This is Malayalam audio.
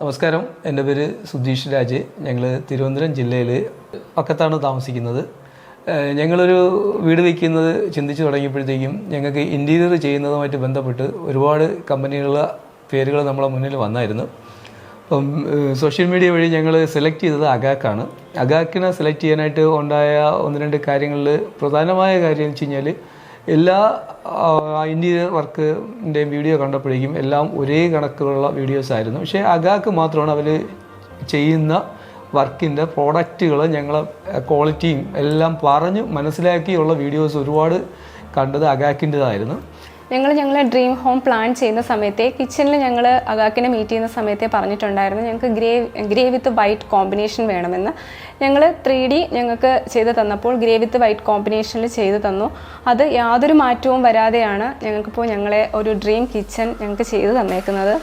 നമസ്കാരം, എൻ്റെ പേര് സുധീഷ് രാജ്. ഞങ്ങൾ തിരുവനന്തപുരം ജില്ലയിൽ പക്കത്താണ് താമസിക്കുന്നത്. ഞങ്ങളൊരു വീട് വയ്ക്കുന്നത് ചിന്തിച്ച് തുടങ്ങിയപ്പോഴത്തേക്കും ഞങ്ങൾക്ക് ഇൻറ്റീരിയർ ചെയ്യുന്നതുമായിട്ട് ബന്ധപ്പെട്ട് ഒരുപാട് കമ്പനികളുടെ പേരുകൾ നമ്മളെ മുന്നിൽ വന്നായിരുന്നു. അപ്പം സോഷ്യൽ മീഡിയ വഴി ഞങ്ങൾ സെലക്ട് ചെയ്തത് അഗാക്കാണ്. അഗാക്കിനെ സെലക്ട് ചെയ്യാനായിട്ട് ഉണ്ടായ ഒന്ന് രണ്ട് കാര്യങ്ങളിൽ പ്രധാനമായ കാര്യം എന്ന് വെച്ച് കഴിഞ്ഞാൽ എല്ലാ ഇൻറ്റീരിയർ വർക്കിൻ്റെയും വീഡിയോ കണ്ടപ്പോഴേക്കും എല്ലാം ഒരേ കണക്കുള്ള വീഡിയോസ് ആയിരുന്നു. പക്ഷേ അഗാക്ക് മാത്രമാണ് അവർ ചെയ്യുന്ന വർക്കിൻ്റെ പ്രോഡക്റ്റുകൾ ഞങ്ങളെ ക്വാളിറ്റിയും എല്ലാം പറഞ്ഞ് മനസ്സിലാക്കിയുള്ള വീഡിയോസ് ഒരുപാട് കണ്ടത് അഗാക്കിൻ്റെതായിരുന്നു. ഞങ്ങളെ ഡ്രീം ഹോം പ്ലാൻ ചെയ്യുന്ന സമയത്തെ കിച്ചണിൽ ഞങ്ങൾ അഗാക്കിനെ മീറ്റ് ചെയ്യുന്ന സമയത്തെ പറഞ്ഞിട്ടുണ്ടായിരുന്നു ഞങ്ങൾക്ക് ഗ്രേ വിത്ത് വൈറ്റ് കോമ്പിനേഷൻ വേണമെന്ന്. ഞങ്ങൾ 3D ഞങ്ങൾക്ക് ചെയ്ത് തന്നപ്പോൾ ഗ്രേ വിത്ത് വൈറ്റ് കോമ്പിനേഷനിൽ ചെയ്ത് തന്നു. അത് യാതൊരു മാറ്റവും വരാതെയാണ് ഞങ്ങൾക്കിപ്പോൾ ഞങ്ങളെ ഒരു ഡ്രീം കിച്ചൺ ഞങ്ങൾക്ക് ചെയ്ത് തന്നേക്കുന്നത്.